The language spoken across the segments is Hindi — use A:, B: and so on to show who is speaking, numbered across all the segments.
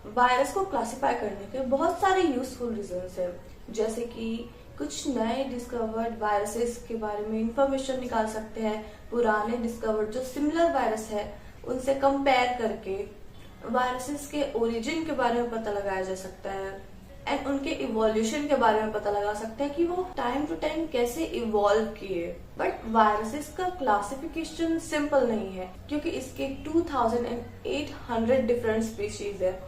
A: वायरस को क्लासिफाई करने के बहुत सारे यूजफुल रीजंस है, जैसे कि कुछ नए डिस्कवर्ड वायरसेस के बारे में इंफॉर्मेशन निकाल सकते हैं, पुराने डिस्कवर्ड जो सिमिलर वायरस है उनसे कंपेयर करके वायरसेस के ओरिजिन के बारे में पता लगाया जा सकता है एंड उनके इवोल्यूशन के बारे में पता लगा सकते हैं कि वो टाइम टू टाइम कैसे इवॉल्व किए। बट वायरसेस का क्लासिफिकेशन सिंपल नहीं है, क्योंकि इसके 2800 डिफरेंट स्पीशीज है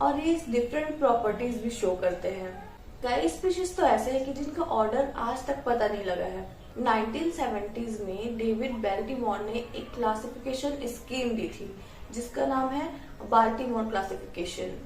A: और ये डिफरेंट प्रॉपर्टीज भी शो करते हैं। कई स्पीशीज तो ऐसे हैं कि जिनका ऑर्डर आज तक पता नहीं लगा है। 1970s में डेविड बाल्टीमोर ने एक क्लासिफिकेशन स्कीम दी थी जिसका नाम है बाल्टीमोर क्लासिफिकेशन।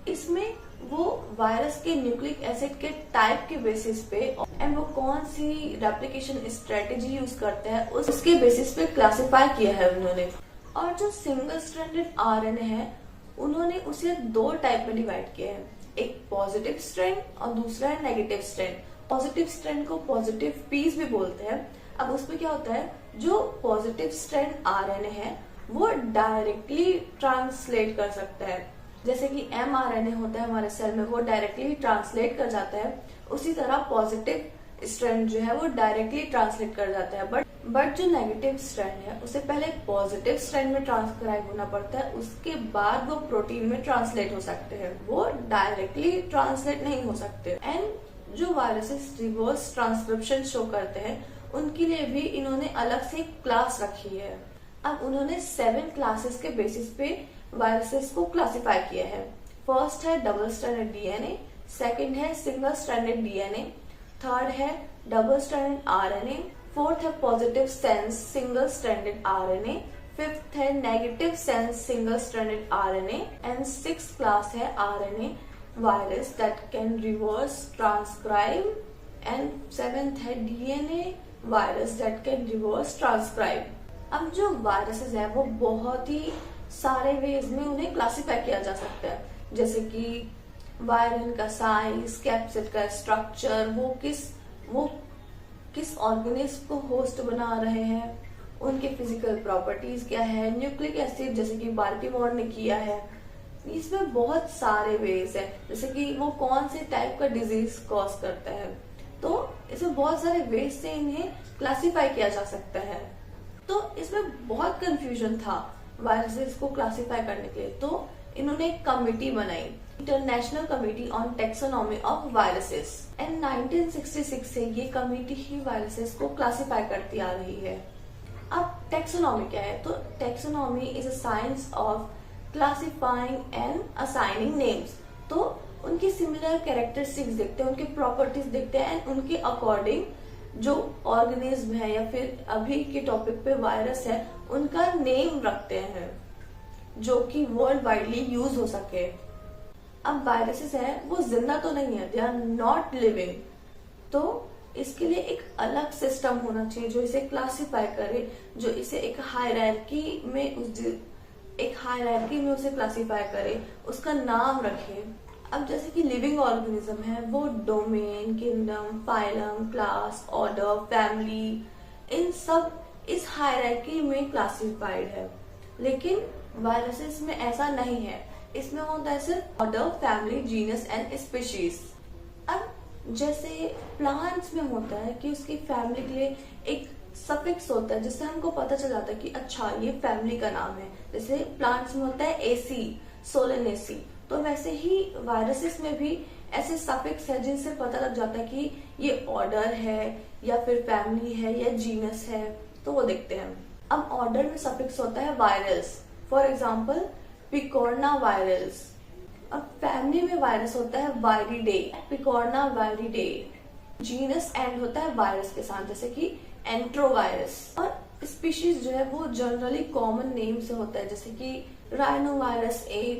A: इसमें वो वायरस के न्यूक्लिक एसिड के टाइप के बेसिस पे एंड वो कौन सी रेप्लिकेशन स्ट्रेटेजी यूज करते हैं उसके बेसिस पे क्लासिफाई किया है उन्होंने। और जो सिंगल स्ट्रैंडेड आरएनए है उन्होंने उसे दो टाइप में डिवाइड किया है, एक पॉजिटिव स्ट्रैंड और दूसरा है नेगेटिव स्ट्रैंड। पॉजिटिव स्ट्रैंड को पॉजिटिव पीस भी बोलते हैं। अब उसमें क्या होता है, जो पॉजिटिव स्ट्रैंड आरएनए है वो डायरेक्टली ट्रांसलेट कर सकता है, जैसे कि mRNA होता है हमारे सेल में, वो डायरेक्टली ट्रांसलेट कर जाता है। उसी तरह पॉजिटिव स्ट्रैंड जो है वो डायरेक्टली ट्रांसलेट कर जाता है। बट जो नेगेटिव स्ट्रैंड है उसे पहले पॉजिटिव स्ट्रैंड में ट्रांसक्राइब होना पड़ता है, उसके बाद वो प्रोटीन में ट्रांसलेट हो सकते हैं, वो डायरेक्टली ट्रांसलेट नहीं हो सकते। एंड जो वायरसेस रिवर्स ट्रांसक्रिप्शन शो करते हैं उनके लिए भी इन्होंने अलग से क्लास रखी है। अब उन्होंने 7 क्लासेस के बेसिस पे वायरसेस को क्लासिफाई किया है। फर्स्ट है डबल स्ट्रैंडेड डीएनए, सेकंड है सिंगल स्ट्रैंडेड डीएनए, थर्ड है डबल स्ट्रैंडेड आरएनए, फोर्थ है positive sense single stranded RNA, fifth है negative sense single stranded RNA and sixth class है RNA virus that can reverse transcribe and seventh है DNA virus that can reverse transcribe. अब जो वायरसेस है वो बहुत ही सारे वेज में उन्हें क्लासिफाई किया जा सकता है, जैसे कि वायरन का साइज, कैप्सिड का स्ट्रक्चर, वो किस ऑर्गेनिज्म को होस्ट बना रहे हैं, उनके फिजिकल प्रॉपर्टीज क्या है, न्यूक्लिक एसिड जैसे कि बाल्टीमोर ने किया है। इसमें बहुत सारे वेज है, जैसे कि वो कौन से टाइप का डिजीज कॉज करता है, तो इसमें बहुत सारे वेज से इन्हें क्लासिफाई किया जा सकता है। तो इसमें बहुत कंफ्यूजन था वायरसेस को क्लासिफाई करने के लिए, तो इन्होंने एक कमिटी बनाई, international committee on taxonomy of viruses and 1966 से ये कमिटी ही वायरसेस को क्लासिफाई करती आ रही है। अब टेक्सोनॉमी क्या है, तो taxonomy is a science of classifying and assigning names. तो उनकी सिमिलर कैरेक्टरिस्टिक्स देखते हैं, उनके प्रॉपर्टीज देखते हैं एंड उनके अकॉर्डिंग जो ऑर्गेनिज्म है या फिर अभी के टॉपिक पे वायरस है उनका नेम रखते हैं जो कि वर्ल्ड वाइडली यूज हो सके। अब वायरसेस है वो जिंदा तो नहीं है, दे आर नॉट लिविंग, तो इसके लिए एक अलग सिस्टम होना चाहिए जो इसे क्लासिफाई करे, जो इसे एक हायरार्की में उसे क्लासिफाई करे, उसका नाम रखे। अब जैसे कि लिविंग ऑर्गेनिज्म है वो domain, kingdom, phylum, class, order, family, इन सब इस हायरार्की में क्लासिफाइड है। लेकिन वायरसेस में ऐसा नहीं है, इसमें होता है सिर्फ order, family, genus and species. अब जैसे प्लांट्स में होता है कि उसकी फैमिली के लिए एक सफिक्स होता है जिससे हमको पता चल जाता है कि अच्छा ये फैमिली का नाम है, जैसे प्लांट्स में होता है एसी, सोलेनेसी। तो वैसे ही वायरसेस में भी ऐसे सफिक्स है जिनसे पता लग जाता है कि ये ऑर्डर है या फिर फैमिली है या जीनस है, तो वो देखते हैं। अब ऑर्डर में सफिक्स होता है वायरस, फॉर एग्जाम्पल पिकोर्ना वायरस। अब फैमिली में वायरस होता है वायरिडे, पिकोर्ना वायरिडे। जीनस एंड होता है वायरस के साथ, जैसे कि एंट्रोवायरस। और स्पीशीज जो है वो जनरली कॉमन नेम से होता है, जैसे कि राइनोवायरस ए,